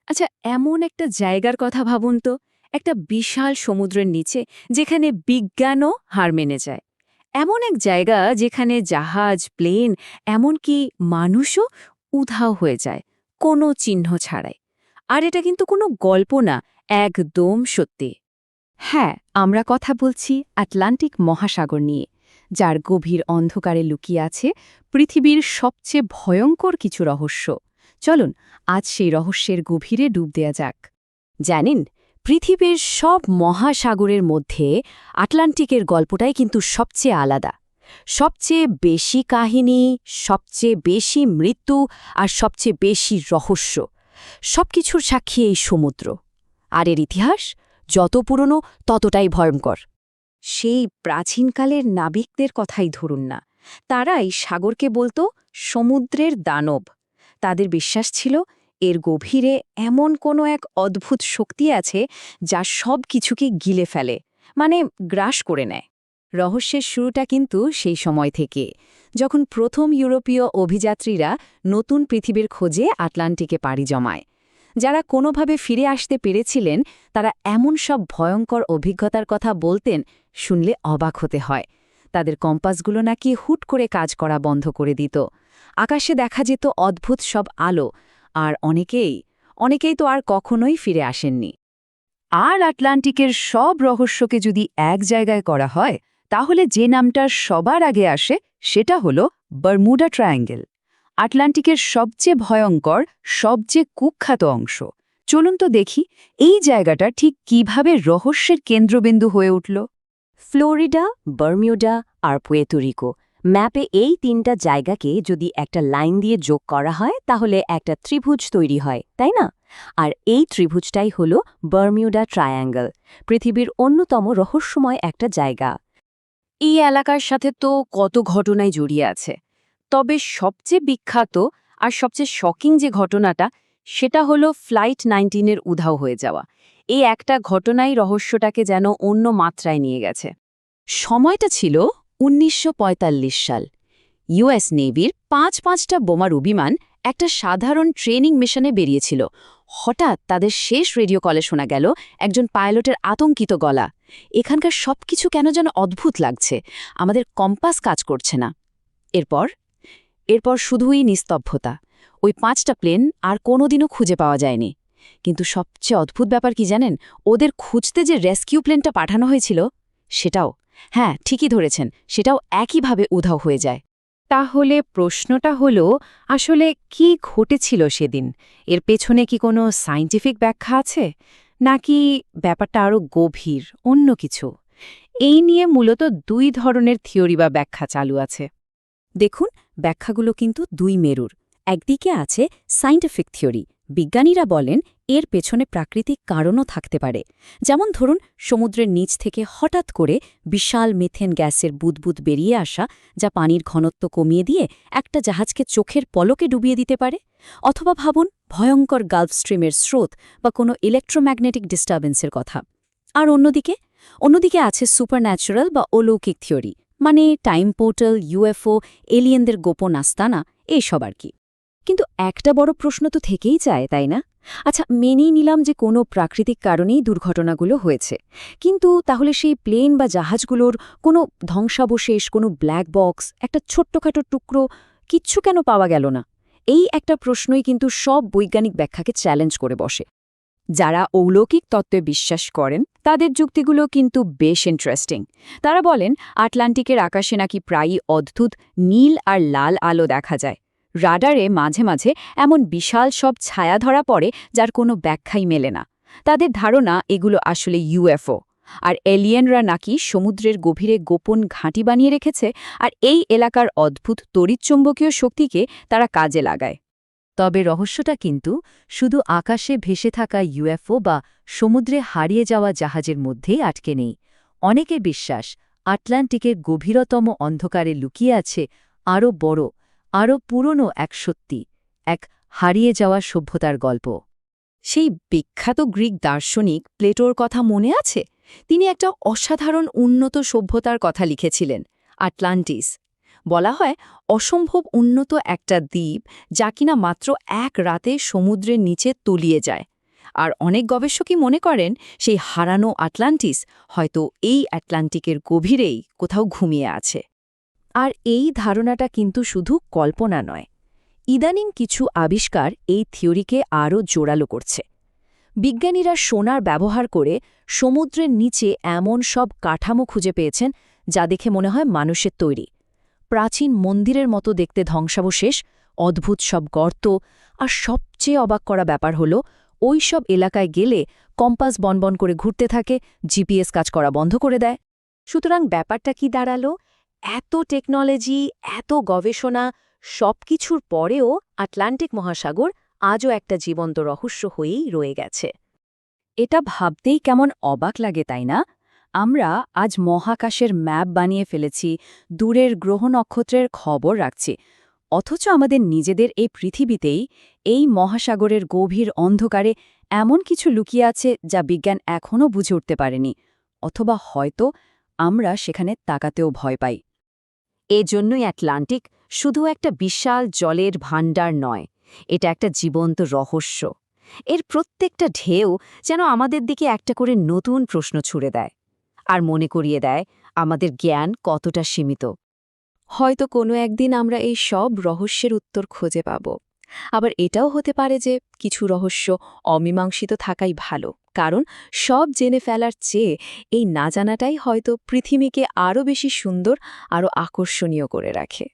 আচ্ছা, এমন একটা জায়গার কথা ভাবুন তো, একটা বিশাল সমুদ্রের নিচে যেখানে বিজ্ঞানও হার মেনে যায়। এমন এক জায়গা যেখানে জাহাজ, প্লেন, এমনকি মানুষও উধাও হয়ে যায়, কোনো চিহ্ন ছাড়াই। আর এটা কিন্তু কোনো গল্প না, একদম সত্যি। হ্যাঁ, আমরা কথা বলছি আটলান্টিক মহাসাগর নিয়ে, যার গভীর অন্ধকারে লুকিয়ে আছে পৃথিবীর সবচেয়ে ভয়ঙ্কর কিছু রহস্য। চলুন আজ সেই রহস্যের গভীরে ডুব দেয়া যাক। জানেন, পৃথিবীর সব মহাসাগরের মধ্যে আটলান্টিকের গল্পটাই কিন্তু সবচেয়ে আলাদা। সবচেয়ে বেশি কাহিনী, সবচেয়ে বেশি মৃত্যু আর সবচেয়ে বেশি রহস্য, সবকিছুর সাক্ষী এই সমুদ্র। আর এর ইতিহাস যত পুরনো ততটাই ভয়ঙ্কর। সেই প্রাচীনকালের নাবিকদের কথাই ধরুন না, তারাই সাগরকে বলতো সমুদ্রের দানব। তাদের বিশ্বাস ছিল এর গভীরে এমন কোনো এক অদ্ভুত শক্তি আছে যা সব কিছুকে গিলে ফেলে, মানে গ্রাস করে নেয়। রহস্যের শুরুটা কিন্তু সেই সময় থেকে, যখন প্রথম ইউরোপীয় অভিযাত্রীরা নতুন পৃথিবীর খোঁজে আটলান্টিকে পাড়ি জমায়। যারা কোনোভাবে ফিরে আসতে পেরেছিলেন, তারা এমন সব ভয়ঙ্কর অভিজ্ঞতার কথা বলতেন, শুনলে অবাক হতে হয়। তাদের কম্পাসগুলো নাকি হুট করে কাজ করা বন্ধ করে দিত। আকাশে দেখা যেত অদ্ভুত সব আলো, আর অনেকেই তো আর কখনোই ফিরে আসেননি। আর আটলান্টিকের সব রহস্যকে যদি এক জায়গায় করা হয়, তাহলে যে নামটা সবার আগে আসে সেটা হলো বারমুডা ট্রায়াঙ্গেল। আটলান্টিকের সবচেয়ে ভয়ঙ্কর, সবচেয়ে কুখ্যাত অংশ। চলুন তো দেখি এই জায়গাটা ঠিক কিভাবে রহস্যের কেন্দ্রবিন্দু হয়ে উঠল। ফ্লোরিডা, বারমিউডা আর পুয়ের্তো রিকো, ম্যাপে এই তিনটা জায়গাকে যদি একটা লাইন দিয়ে যোগ করা হয় তাহলে একটা ত্রিভুজ তৈরি হয়, তাই না? আর এই ত্রিভুজটাই হলো বারমিউডা ট্রায়াঙ্গল, পৃথিবীর অন্যতম রহস্যময় একটা জায়গা। এই এলাকার সাথে তো কত ঘটনাই জড়িয়ে আছে, তবে সবচেয়ে বিখ্যাত আর সবচেয়ে শকিং যে ঘটনাটা, সেটা হলো ফ্লাইট 19-এর উধাও হয়ে যাওয়া। এই একটা ঘটনাই রহস্যটাকে যেন অন্য মাত্রায় নিয়ে গেছে। সময়টা ছিল ১৯৪৫ সাল। ইউএস নেভির পাঁচটা বোমারু বিমান একটা সাধারণ ট্রেনিং মিশনে বেরিয়েছিল। হঠাৎ তাদের শেষ রেডিও কলে শোনা গেল একজন পাইলটের আতঙ্কিত গলা, এখানকার সবকিছু কেন যেন অদ্ভুত লাগছে, আমাদের কম্পাস কাজ করছে না। এরপর এরপর শুধুই নিস্তব্ধতা। ওই ৫টা প্লেন আর কোনোদিনও খুঁজে পাওয়া যায়নি। কিন্তু সবচেয়ে অদ্ভুত ব্যাপার কি জানেন, ওদের খুঁজতে যে রেস্কিউ প্লেনটা পাঠানো হয়েছিল সেটাও, হ্যাঁ ঠিকই ধরেছেন, সেটাও একইভাবে উধাও হয়ে যায়। তাহলে প্রশ্নটা হলো, আসলে কি ঘটেছিল সেদিন? এর পেছনে কি কোনো সায়েন্টিফিক ব্যাখ্যা আছে, নাকি ব্যাপারটা আরও গভীর, অন্য কিছু? এই নিয়ে মূলত দুই ধরনের থিওরি বা ব্যাখ্যা চালু আছে। দেখুন, ব্যাখ্যাগুলো কিন্তু দুই মেরুর। একদিকে আছে সায়েন্টিফিক থিওরি, বিজ্ঞানীরা বলেন এর পেছনে প্রাকৃতিক কারণও থাকতে পারে। যেমন ধরুন, সমুদ্রের নিচ থেকে হঠাৎ করে বিশাল মেথেন গ্যাসের বুদবুদ বেরিয়ে আসা, যা পানির ঘনত্ব কমিয়ে দিয়ে একটা জাহাজকে চোখের পলকে ডুবিয়ে দিতে পারে। অথবা ভাবুন ভয়ঙ্কর গালফ স্ট্রিমের স্রোত বা কোনো ইলেকট্রোম্যাগনেটিক ডিস্টার্বেন্সের কথা। আর অন্যদিকে আছে সুপারন্যাচুরাল বা অলৌকিক থিওরি, মানে টাইম পোর্টাল, ইউএফও, এলিয়েনদের গোপন আস্তানা, এইসব আর কি। কিন্তু একটা বড় প্রশ্ন তো থেকেই যায়, তাই না? আচ্ছা, মেনেই নিলাম যে কোনো প্রাকৃতিক কারণেই দুর্ঘটনাগুলো হয়েছে, কিন্তু তাহলে সেই প্লেন বা জাহাজগুলোর কোনো ধ্বংসাবশেষ, কোনো ব্ল্যাক বক্স, একটা ছোট্টখাটো টুকরো, কিচ্ছু কেন পাওয়া গেল না? এই একটা প্রশ্নই কিন্তু সব বৈজ্ঞানিক ব্যাখ্যাকে চ্যালেঞ্জ করে বসে। যারা অলৌকিক তত্ত্বে বিশ্বাস করেন তাদের যুক্তিগুলো কিন্তু বেশ ইন্টারেস্টিং। তারা বলেন আটলান্টিকের আকাশে নাকি প্রায়ই অদ্ভুত নীল আর লাল আলো দেখা যায়। রাডারে মাঝে মাঝে এমন বিশাল সব ছায়া ধরা পড়ে যার কোনো ব্যাখ্যাই মেলে না। তাদের ধারণা এগুলো আসলে ইউএফও, আর এলিয়েনরা নাকি সমুদ্রের গভীরে গোপন ঘাঁটি বানিয়ে রেখেছে, আর এই এলাকার অদ্ভুত তড়িৎচুম্বকীয় শক্তিকে তারা কাজে লাগায়। তবে রহস্যটা কিন্তু শুধু আকাশে ভেসে থাকা ইউএফও বা সমুদ্রে হারিয়ে যাওয়া জাহাজের মধ্যেই আটকে নেই। অনেকে বিশ্বাস আটলান্টিকের গভীরতম অন্ধকারে লুকিয়ে আছে আরও বড়, আরও পুরনো এক সত্যি, এক হারিয়ে যাওয়া সভ্যতার গল্প। সেই বিখ্যাত গ্রিক দার্শনিক প্লেটোর কথা মনে আছে? তিনি একটা অসাধারণ উন্নত সভ্যতার কথা লিখেছিলেন, আটলান্টিস। বলা হয় অসম্ভব উন্নত একটা দ্বীপ, যা কিনা মাত্র এক রাতে সমুদ্রের নিচে তলিয়ে যায়। আর অনেক গবেষকই মনে করেন সেই হারানো আটলান্টিস হয়তো এই আটলান্টিকের গভীরেই কোথাও ঘুমিয়ে আছে। আর এই ধারণাটা কিন্তু শুধু কল্পনা নয়। ইদানিং কিছু আবিষ্কার এই থিওরিকে আরও জোরালো করছে। বিজ্ঞানীরা সোনার ব্যবহার করে সমুদ্রের নিচে এমন সব কাঠামো খুঁজে পেয়েছেন যা দেখে মনে হয় মানুষের তৈরি। প্রাচীন মন্দিরের মতো দেখতে ধ্বংসাবশেষ, অদ্ভুত সব গর্ত, আর সবচেয়ে অবাক করা ব্যাপার হল ওই সব এলাকায় গেলে কম্পাস বনবন করে ঘুরতে থাকে, জিপিএস কাজ করা বন্ধ করে দেয়। সুতরাং ব্যাপারটা কি দাঁড়ালো? এত টেকনোলজি, এত গবেষণা, সবকিছুর পরেও আটলান্টিক মহাসাগর আজও একটা জীবন্ত রহস্য হয়েই রয়ে গেছে। এটা ভাবতেই কেমন অবাক লাগে, তাই না? আমরা আজ মহাকাশের ম্যাপ বানিয়ে ফেলেছি, দূরের গ্রহ নক্ষত্রের খবর রাখছি, অথচ আমাদের নিজেদের এই পৃথিবীতেই, এই মহাসাগরের গভীর অন্ধকারে এমন কিছু লুকিয়ে আছে যা বিজ্ঞান এখনও বুঝে উঠতে পারেনি, অথবা হয়তো আমরা সেখানে তাকাতেও ভয় পাই। এজন্যই আটলান্টিক শুধু একটা বিশাল জলের ভাণ্ডার নয়, এটা একটা জীবন্ত রহস্য। এর প্রত্যেকটা ঢেউ যেন আমাদের দিকে একটা করে নতুন প্রশ্ন ছুড়ে দেয়, আর মনে করিয়ে দেয় আমাদের জ্ঞান কতটা সীমিত। হয়তো কোনো একদিন আমরা এই সব রহস্যের উত্তর খুঁজে পাব। আবার এটাও হতে পারে যে কিছু রহস্য অমীমাংসিত থাকাই ভালো, কারণ সব জেনে ফেলার চেয়ে এই না জানাটাই হয়তো পৃথিবীকে আরও বেশি সুন্দর, আরও আকর্ষণীয় করে রাখে।